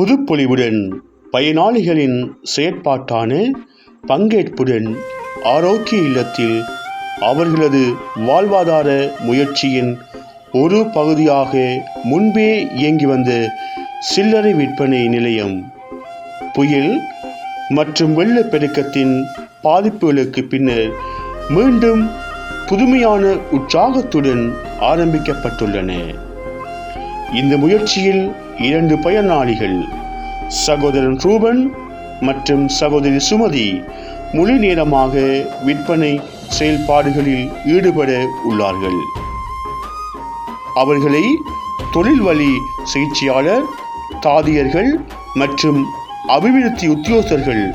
புதுப்பொலிவுடன் பயனாளிகளின் செயற்பாட்டான பங்கேற்புடன் ஆரோக்கிய இல்லத்தில் அவர்களது வாழ்வாதார முயற்சியின் ஒரு பகுதியாக முன்பே இயங்கி வந்த சில்லறை விற்பனை நிலையம் புயல் மற்றும் வெள்ளப்பெருக்கத்தின் பாதிப்புகளுக்கு பின்னர் மீண்டும் புதுமையான உற்சாகத்துடன் ஆரம்பிக்கப்பட்டுள்ளன. இந்த முயற்சியில் 2 பயனாளிகள் சகோதரன் ரூபன் மற்றும் சகோதரி சுமதி முழு நேரமாக விற்பனை செயல்பாடுகளில் ஈடுபட உள்ளார்கள். அவர்களை தொழில் வழி சிகிச்சையாளர், தாதியர்கள் மற்றும் அபிவிருத்தி உத்தியோகஸ்தர்கள்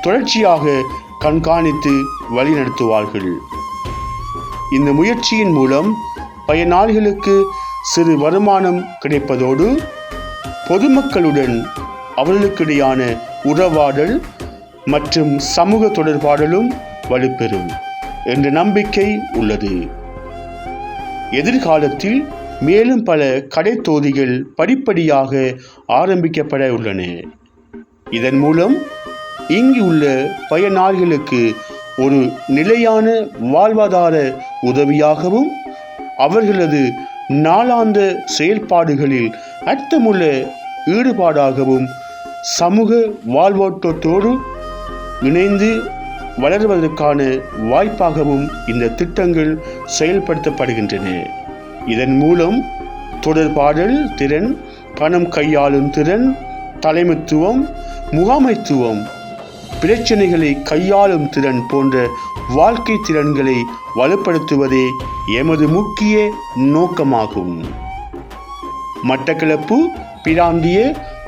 தொடர்ச்சியாக கண்காணித்து வழிநடத்துவார்கள். இந்த முயற்சியின் மூலம் பயனாளிகளுக்கு சிறு வருமானம் கிடைப்பதோடு பொதுமக்களுடன் அவர்களுக்கிடையான உறவாடல் மற்றும் சமூக தொடர்பாடலும் வலுப்பெறும் என்ற நம்பிக்கை உள்ளது. எதிர்காலத்தில் மேலும் பல கடை தொகுதிகள் படிப்படியாக ஆரம்பிக்கப்பட உள்ளன. இதன் மூலம் இங்கு உள்ள பயனாளிகளுக்கு ஒரு நிலையான வாழ்வாதார உதவியாகவும் அவர்களது நாளாந்த செயல்பாடுகளில் அர்த்தமுள்ள ஈடுபாடாகவும் சமூக வாழ்வோட்டத்தோடு இணைந்து வளர்வதற்கான வாய்ப்பாகவும் இந்த திட்டங்கள் செயல்படுத்தப்படுகின்றன. இதன் மூலம் தொடர்பாடல் திறன், பணம் கையாளும் திறன், தலைமைத்துவம், முகாமைத்துவம், பிரச்சனைகளை கையாளும் திறன் போன்ற வாழ்க்கை திறன்களை வலுப்படுத்துவதே எமது முக்கிய நோக்கமாகும். மட்டக்களப்பு பிராந்திய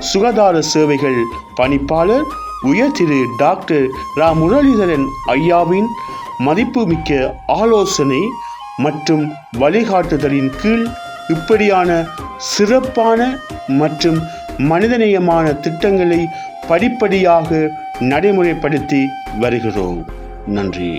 சுகாதார சேவைகள் பணிப்பாளர் உயர் திரு டாக்டர் ரா முரளிதரன் ஐயாவின் மதிப்புமிக்க ஆலோசனை மற்றும் வழிகாட்டுதலின் கீழ் இப்படியான சிறப்பான மற்றும் மனிதநேயமான திட்டங்களை படிப்படியாக நடைமுறைப்படுத்தி வருகிறோம். நன்றி.